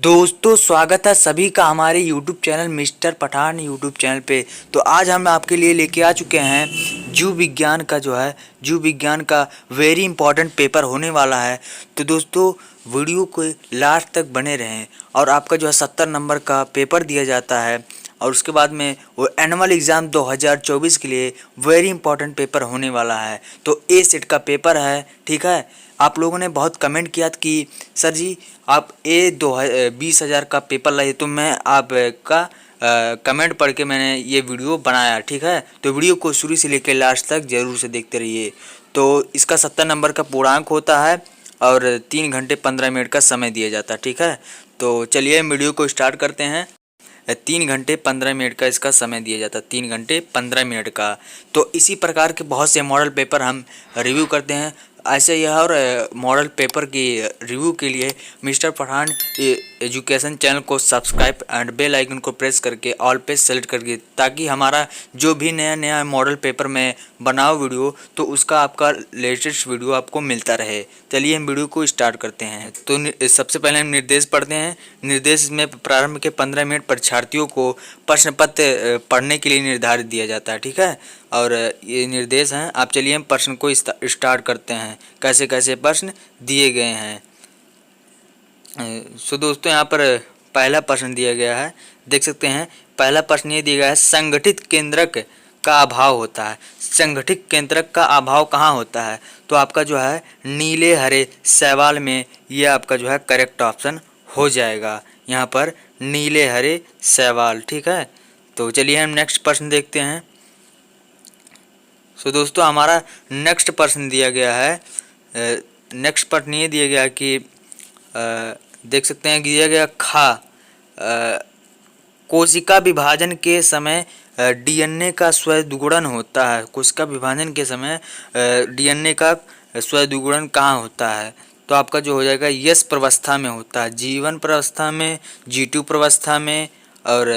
दोस्तों स्वागत है सभी का हमारे YouTube channel mister Pathan YouTube channel पे। तो आज हम आपके लिए लेके आ चुके हैं जीव विज्ञान का जीव विज्ञान का वेरी इंपॉर्टेंट पेपर होने वाला है। तो दोस्तों वीडियो को लास्ट तक बने रहें और आपका 70 नंबर का पेपर दिया जाता है और उसके बाद में वो एनुअल एग्ज़ाम 2024 के लिए वेरी इंपॉर्टेंट पेपर होने वाला है। तो ए सेट का पेपर है, ठीक है। आप लोगों ने बहुत कमेंट किया कि सर जी आप 20,000 का पेपर लाइए, तो मैं आपका कमेंट पढ़ के मैंने ये वीडियो बनाया, ठीक है। तो वीडियो को शुरू से लेकर लास्ट तक ज़रूर से देखते रहिए। तो इसका 70 नंबर का पूर्णांक होता है और 3 घंटे 15 मिनट का समय दिया जाता है, ठीक है। तो चलिए वीडियो को स्टार्ट करते हैं। 3 घंटे 15 मिनट का इसका समय दिया जाता है, 3 घंटे 15 मिनट का। तो इसी प्रकार के बहुत से मॉडल पेपर हम रिव्यू करते हैं। ऐसे यह और मॉडल पेपर की रिव्यू के लिए मिस्टर पठान एजुकेशन चैनल को सब्सक्राइब एंड बेल आइकन को प्रेस करके ऑल पे सेलेक्ट करके, ताकि हमारा जो भी नया नया मॉडल पेपर में बनाओ वीडियो, तो उसका आपका लेटेस्ट वीडियो आपको मिलता रहे। चलिए हम वीडियो को स्टार्ट करते हैं। तो सबसे पहले हम निर्देश पढ़ते हैं। निर्देश में प्रारंभ के 15 मिनट परीक्षार्थियों को प्रश्न पत्र पढ़ने के लिए निर्धारित दिया जाता है, ठीक है। और ये निर्देश हैं। आप चलिए हम प्रश्न को स्टार्ट करते हैं, कैसे कैसे प्रश्न दिए गए हैं। सो दोस्तों यहाँ पर पहला प्रश्न दिया गया है, देख सकते हैं। पहला प्रश्न ये दिया गया है, संगठित केंद्रक का अभाव होता है। संगठित केंद्रक का अभाव कहाँ होता है? तो आपका नीले हरे शैवाल में ये आपका करेक्ट ऑप्शन हो जाएगा। यहाँ पर नीले हरे शैवाल, ठीक है। तो चलिए हम नेक्स्ट प्रश्न देखते हैं। सो दोस्तों हमारा नेक्स्ट प्रश्न दिया गया है। नेक्स्ट प्रश्न ये दिया गया कि देख सकते हैं कि दिया गया कोशिका विभाजन के समय डीएनए का स्व-द्विगुणन होता है। कोशिका विभाजन के समय डीएनए का स्व-द्विगुणन कहाँ होता है? तो आपका हो जाएगा यस प्रवस्था में होता है, G1 प्रवस्था में, G2 प्रवस्था में, और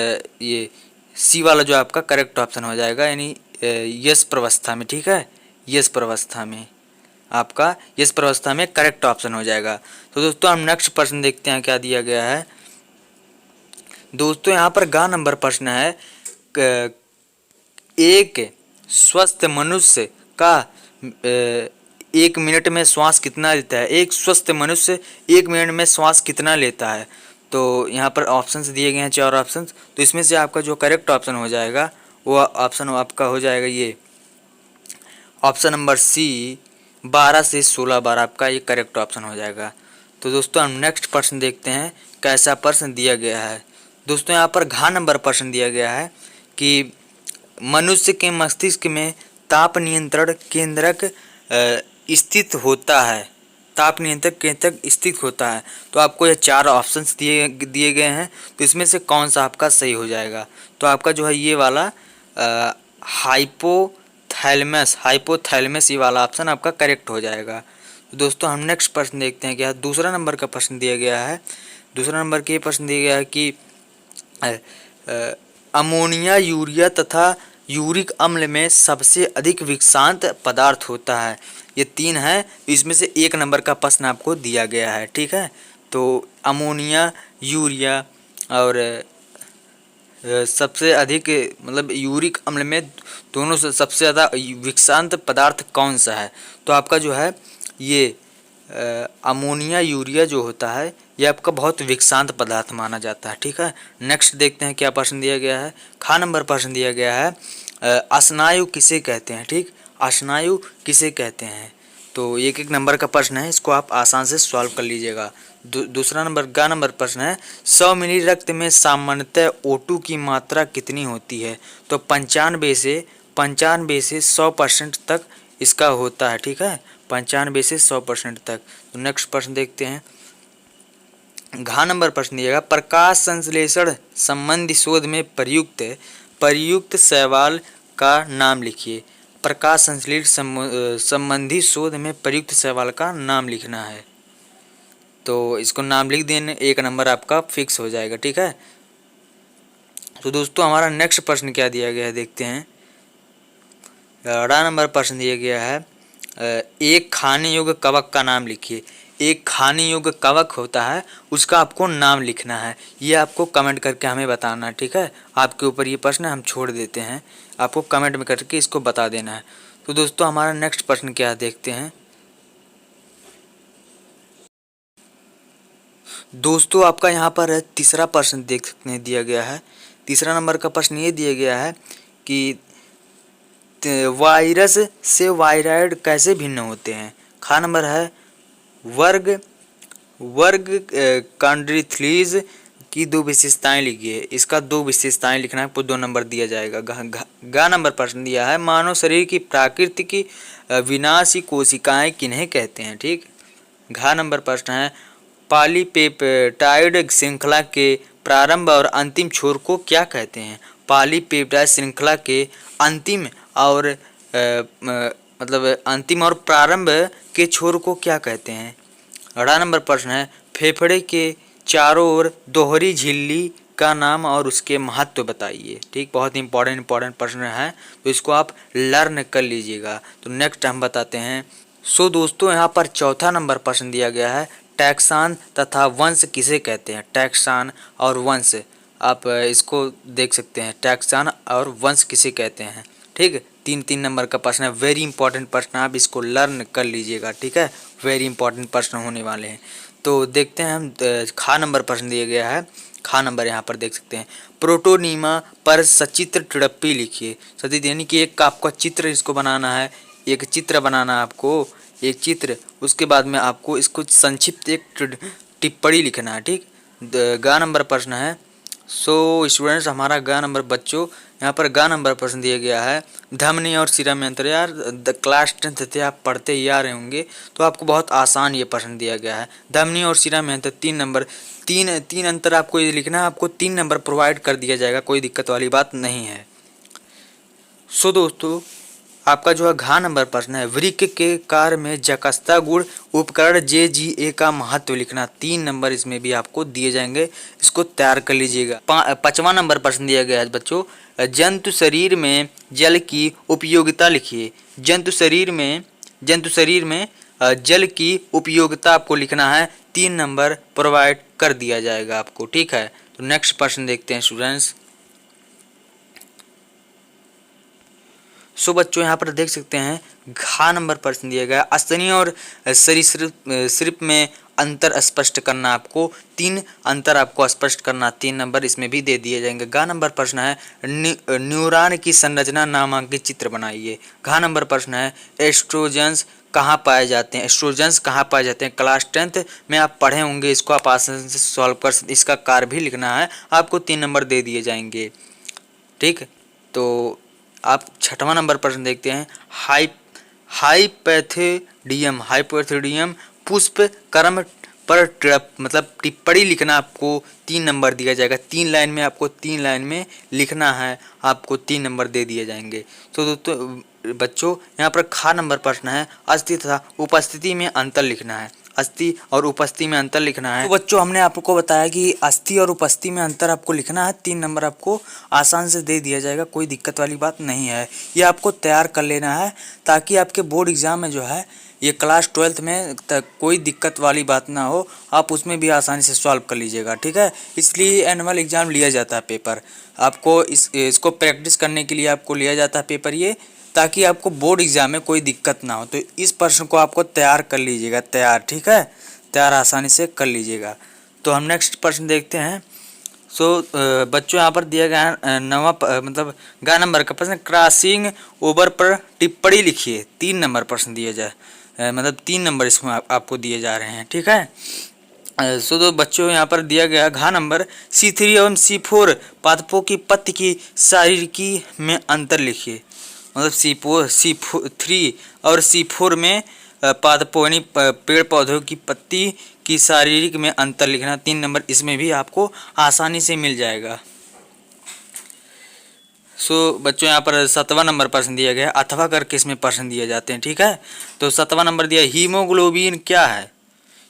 ये सी वाला आपका करेक्ट ऑप्शन हो जाएगा, यानी यस प्रवस्था में, ठीक है। यस प्रवस्था में आपका यस प्रवस्था में करेक्ट ऑप्शन हो जाएगा। तो दोस्तों हम नेक्स्ट प्रश्न देखते हैं क्या दिया गया है। दोस्तों यहाँ पर ग नंबर प्रश्न है, एक स्वस्थ मनुष्य का 1 मिनट में श्वास कितना लेता है? एक स्वस्थ मनुष्य 1 मिनट में श्वास कितना लेता है? तो यहाँ पर ऑप्शंस दिए गए हैं, 4 ऑप्शंस। तो इसमें से आपका करेक्ट ऑप्शन हो जाएगा वो ऑप्शन आपका हो जाएगा ये ऑप्शन नंबर सी, 12 से 16 बार आपका ये करेक्ट ऑप्शन हो जाएगा। तो दोस्तों हम नेक्स्ट प्रश्न देखते हैं, कैसा प्रश्न दिया गया है। दोस्तों यहाँ पर घ नंबर प्रश्न दिया गया है कि मनुष्य के मस्तिष्क में ताप नियंत्रण केंद्रक स्थित होता है। ताप नियंत्रण केंद्रक स्थित होता है। तो आपको ये 4 ऑप्शंस दिए गए हैं। तो इसमें से कौन सा आपका सही हो जाएगा? तो आपका ये वाला हाइपोथैलेमस ये वाला ऑप्शन आपका करेक्ट हो जाएगा। तो दोस्तों हम नेक्स्ट प्रश्न देखते हैं। क्या दूसरा नंबर का प्रश्न दिया गया है। दूसरा नंबर के प्रश्न दिया गया है कि अमोनिया, यूरिया तथा यूरिक अम्ल में सबसे अधिक विषाक्त पदार्थ होता है। ये 3 है, इसमें से 1 नंबर का प्रश्न आपको दिया गया है, ठीक है। तो अमोनिया, यूरिया और सबसे अधिक मतलब यूरिक अम्ल में दोनों से सबसे ज़्यादा विषाक्त पदार्थ कौन सा है? तो आपका ये अमोनिया, यूरिया होता है, ये आपका बहुत विषाक्त पदार्थ माना जाता है, ठीक है। नेक्स्ट देखते हैं क्या प्रश्न दिया गया है। ख नंबर प्रश्न दिया गया है, स्नायु किसे कहते हैं? ठीक, स्नायु किसे कहते हैं? तो 1-1 नंबर का प्रश्न है, इसको आप आसान से सॉल्व कर लीजिएगा। दूसरा नंबर ग नंबर प्रश्न है, 100 मिली रक्त में सामान्यतः O2 की मात्रा कितनी होती है? तो 95 से 100% तक इसका होता है, ठीक है। 95 से 100% तक। तो नेक्स्ट प्रश्न देखते हैं। घ नंबर प्रश्न दिएगा, प्रकाश संश्लेषण संबंधी शोध में प्रयुक्त शैवाल का नाम लिखिए। प्रकाश संश्लेषण संबंधी शोध में प्रयुक्त शैवाल का नाम लिखना है। तो इसको नाम लिख देने 1 नंबर आपका फिक्स हो जाएगा, ठीक है। तो दोस्तों हमारा नेक्स्ट प्रश्न क्या दिया गया है देखते हैं। ड नंबर प्रश्न दिया गया है, एक खाने योग्य कवक का नाम लिखिए। एक खाने योग्य कवक होता है, उसका आपको नाम लिखना है। ये आपको कमेंट करके हमें बताना है, ठीक है। आपके ऊपर ये प्रश्न हम छोड़ देते हैं, आपको कमेंट में करके इसको बता देना है। तो दोस्तों हमारा नेक्स्ट प्रश्न क्या है देखते हैं। दोस्तों आपका यहाँ पर तीसरा प्रश्न देख सकते हैं दिया गया है। तीसरा नंबर का प्रश्न ये दिया गया है कि वायरस से वायरॉइड कैसे भिन्न होते हैं। खा नंबर है वर्ग वर्ग कॉन्ड्रिथ्लीज की 2 विशेषताएं लिखिए। इसका 2 विशेषताएं लिखना है, आपको 2 नंबर दिया जाएगा। गा नंबर प्रश्न दिया है मानव शरीर की प्राकृतिक विनाशी कोशिकाएं किन्हें कहते हैं, ठीक। घा नंबर प्रश्न है पॉलीपेप्टाइड श्रृंखला के प्रारंभ और अंतिम छोर को क्या कहते हैं। पॉलीपेप्टाइड श्रृंखला के अंतिम और मतलब अंतिम और प्रारंभ के छोर को क्या कहते हैं। अड़ा नंबर प्रश्न है फेफड़े के चारों ओर दोहरी झिल्ली का नाम और उसके महत्व बताइए, ठीक। बहुत इंपॉर्टेंट प्रश्न है, तो इसको आप लर्न कर लीजिएगा। तो नेक्स्ट हम बताते हैं। सो दोस्तों यहाँ पर चौथा नंबर प्रश्न दिया गया है टैक्सान तथा वंश किसे कहते हैं। टैक्सान और वंश, आप इसको देख सकते हैं, टैक्सान और वंश किसे कहते हैं, ठीक। 3 नंबर का प्रश्न है, वेरी इंपॉर्टेंट प्रश्न, आप इसको लर्न कर लीजिएगा, ठीक है। वेरी इंपॉर्टेंट प्रश्न होने वाले हैं। तो देखते हैं हम, खा नंबर प्रश्न दिया गया है। खा नंबर यहाँ पर देख सकते हैं प्रोटोनीमा पर सचित्र टिप्पणी लिखिए। सचित्र यानी कि एक आपका चित्र इसको बनाना है, एक चित्र बनाना है आपको, एक चित्र, उसके बाद में आपको इसको संक्षिप्त एक टिप्पणी लिखना है, ठीक। गा नंबर प्रश्न है। सो स्टूडेंट्स हमारा गा नंबर बच्चों यहाँ पर गा नंबर प्रश्न दिया गया है धमनी और सिरा में अंतर। यार क्लास 10th थे, आप पढ़ते ही आ रहे होंगे, तो आपको बहुत आसान ये प्रश्न दिया गया है। धमनी और सिरा में अंतर 3 नंबर, तीन अंतर आपको ये लिखना है, आपको 3 नंबर प्रोवाइड कर दिया जाएगा, कोई दिक्कत वाली बात नहीं है। सो दोस्तों आपका जो है घा नंबर प्रश्न है वृक्क के कार्य में जकस्ता गुण उपकरण JGA का महत्व लिखना। 3 नंबर इसमें भी आपको दिए जाएंगे, इसको तैयार कर लीजिएगा। 5वां नंबर प्रश्न दिया गया है बच्चों जंतु शरीर में जल की उपयोगिता लिखिए। जंतु शरीर में जल की उपयोगिता आपको लिखना है, 3 नंबर प्रोवाइड कर दिया जाएगा आपको, ठीक है। तो नेक्स्ट प्रश्न देखते हैं स्टूडेंट्स। सो बच्चों यहाँ पर देख सकते हैं घा नंबर प्रश्न दिया गया स्तनी और सरीसृप में अंतर स्पष्ट करना, आपको 3 अंतर आपको स्पष्ट करना, 3 नंबर इसमें भी दे दिए जाएंगे। गा नंबर प्रश्न है न्यूरॉन की संरचना नामांकित चित्र बनाइए। घा नंबर प्रश्न है एस्ट्रोजेंस कहाँ पाए जाते हैं। एस्ट्रोजेंस कहाँ पाए जाते हैं, क्लास 10th में आप पढ़े होंगे, इसको आप आसानी से सॉल्व कर, इसका कार्य भी लिखना है, आपको 3 नंबर दे दिए जाएंगे, ठीक। तो आप 6वां नंबर प्रश्न देखते हैं हाइपैथिडियम पुष्प कर्म पर मतलब टिप्पणी लिखना, आपको 3 नंबर दिया जाएगा। 3 लाइन में आपको 3 लाइन में लिखना है, आपको 3 नंबर दे दिए जाएंगे। तो दोस्तों बच्चों यहाँ पर खा नंबर प्रश्न है अस्थि तथा उपस्थिति में अंतर लिखना है। अस्थि और उपस्थिति में अंतर लिखना है। तो बच्चों हमने आपको बताया कि अस्थि और उपस्थिति में अंतर आपको लिखना है, 3 नंबर आपको आसान से दे दिया जाएगा, कोई दिक्कत वाली बात नहीं है। ये आपको तैयार कर लेना है ताकि आपके बोर्ड एग्जाम में जो है ये क्लास 12th में कोई दिक्कत वाली बात ना हो, आप उसमें भी आसानी से सॉल्व कर लीजिएगा, ठीक है। इसलिए एनुअल एग्जाम लिया जाता है पेपर, आपको इसको प्रैक्टिस करने के लिए आपको लिया जाता है पेपर ये, ताकि आपको बोर्ड एग्जाम में कोई दिक्कत ना हो। तो इस प्रश्न को आपको तैयार कर लीजिएगा, तैयार, ठीक है, तैयार आसानी से कर लीजिएगा। तो हम नेक्स्ट प्रश्न देखते हैं। सो बच्चों यहाँ पर दिया गया है 9वां मतलब गा नंबर का प्रश्न क्रॉसिंग ओवर पर टिप्पणी लिखिए। 3 नंबर प्रश्न दिया जाए, मतलब 3 नंबर इसमें आपको दिए जा रहे हैं, ठीक है। सो तो बच्चों यहाँ पर दिया गया घा नंबर C3 एवं C4 पादपों की पत्ती की शारीरिकी में अंतर लिखिए। मतलब C3 और C4 में पादपों यानी पेड़ पौधों की पत्ती की शारीरिक में अंतर लिखना, 3 नंबर इसमें भी आपको आसानी से मिल जाएगा। सो बच्चों यहाँ पर 7वां नंबर प्रश्न दिया गया, अथवा करके इसमें प्रश्न दिए जाते हैं, ठीक है। तो 7वां नंबर दिया हीमोग्लोबिन क्या है।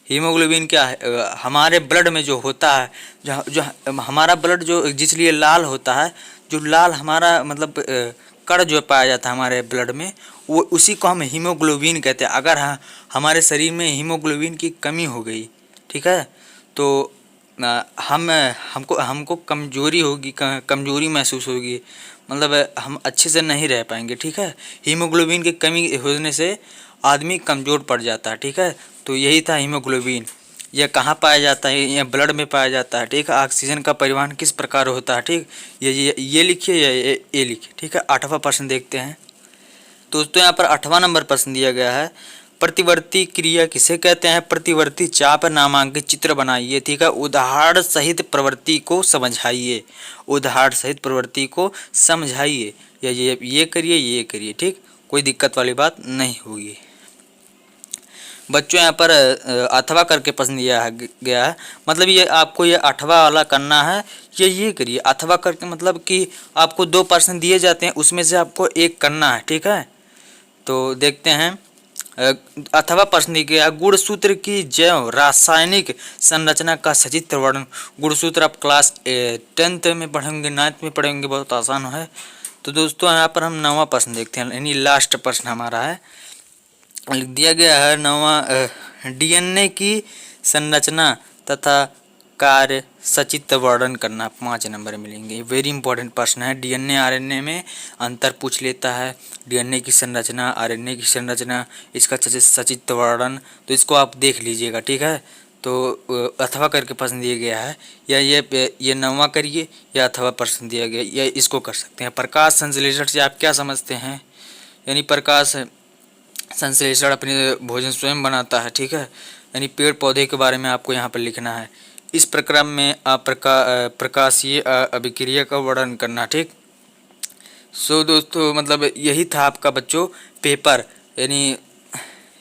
हीमोग्लोबिन क्या है, हमारे ब्लड में जो होता है, जो हमारा ब्लड जो जिसलिए लाल होता है, जो लाल हमारा मतलब कण जो पाया जाता है हमारे ब्लड में, वो उसी को हम हीमोग्लोबिन कहते हैं। अगर हमारे शरीर में हीमोग्लोबिन की कमी हो गई, ठीक है, तो हमको कमजोरी होगी, कमजोरी महसूस होगी, मतलब हम अच्छे से नहीं रह पाएंगे, ठीक है। हीमोग्लोबिन की कमी होने से आदमी कमज़ोर पड़ जाता है, ठीक है। तो यही था हीमोग्लोबिन। यह कहाँ पाया जाता है? यह ब्लड में पाया जाता है, ठीक है। ऑक्सीजन का परिवहन किस प्रकार होता है, ठीक। ये लिखिए या ये लिखिए, ठीक है। 8वां प्रश्न देखते हैं दोस्तों। यहाँ पर 8वां नंबर प्रश्न दिया गया है, प्रतिवर्ती क्रिया किसे कहते हैं? प्रतिवर्ती चाप नामांकित चित्र बनाइए, ठीक है। उदाहरण सहित प्रवृत्ति को समझाइए, उदाहरण सहित प्रवृत्ति को समझाइए। या ये करिए, ठीक, कोई दिक्कत वाली बात नहीं होगी। बच्चों यहाँ पर अथवा करके प्रश्न दिया गया है, मतलब ये आपको ये 8वां वाला करना है। ये करिए अथवा करके, मतलब कि आपको 2 प्रश्न दिए जाते हैं, उसमें से आपको एक करना है, ठीक है। तो देखते हैं अथवा प्रश्न दिया गया, गुणसूत्र की जैव रासायनिक संरचना का सचित्र वर्णन। गुणसूत्र आप क्लास 10th में पढ़ेंगे, 9th में पढ़ेंगे, बहुत आसान है। तो दोस्तों यहाँ पर हम 9वां प्रश्न देखते हैं, यानी लास्ट प्रश्न हमारा है। लिख दिया गया है 9वां, डीएनए की संरचना तथा कार्य सचित्र वर्णन करना। 5 नंबर मिलेंगे। वेरी इंपॉर्टेंट प्रश्न है। डीएनए आरएनए में अंतर पूछ लेता है, डीएनए की संरचना, आरएनए की संरचना, इसका सचित्र वर्णन, तो इसको आप देख लीजिएगा, ठीक है। तो अथवा करके प्रश्न दिया गया है, या ये 9वां करिए या अथवा प्रश्न दिया गया, या इसको कर सकते हैं। प्रकाश संश्लेषण से आप क्या समझते हैं? यानी प्रकाश संश्लेषण अपने भोजन स्वयं बनाता है, ठीक है। यानी पेड़ पौधे के बारे में आपको यहाँ पर लिखना है। इस प्रक्रम में आप प्रकाशीय अभिक्रिया का वर्णन करना, ठीक। सो दोस्तों, मतलब यही था आपका बच्चों पेपर, यानी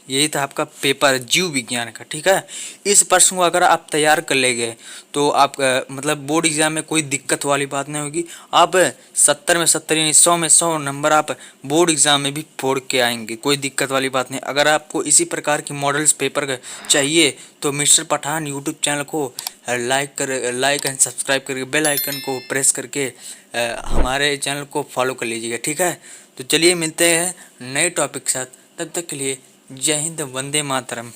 यही था आपका पेपर जीव विज्ञान का, ठीक है। इस प्रश्न को अगर आप तैयार कर ले गए तो आप मतलब बोर्ड एग्जाम में कोई दिक्कत वाली बात नहीं होगी। आप 70 में 70 यानी 100 में 100 नंबर आप बोर्ड एग्जाम में भी फोड़ के आएंगे, कोई दिक्कत वाली बात नहीं। अगर आपको इसी प्रकार की मॉडल्स पेपर चाहिए तो मिस्टर पठान यूट्यूब चैनल को लाइक एंड सब्सक्राइब करके बेल आइकन को प्रेस करके हमारे चैनल को फॉलो कर लीजिएगा, ठीक है। तो चलिए मिलते हैं नए टॉपिक के साथ, तब तक के लिए जय हिंद, वंदे मातरम।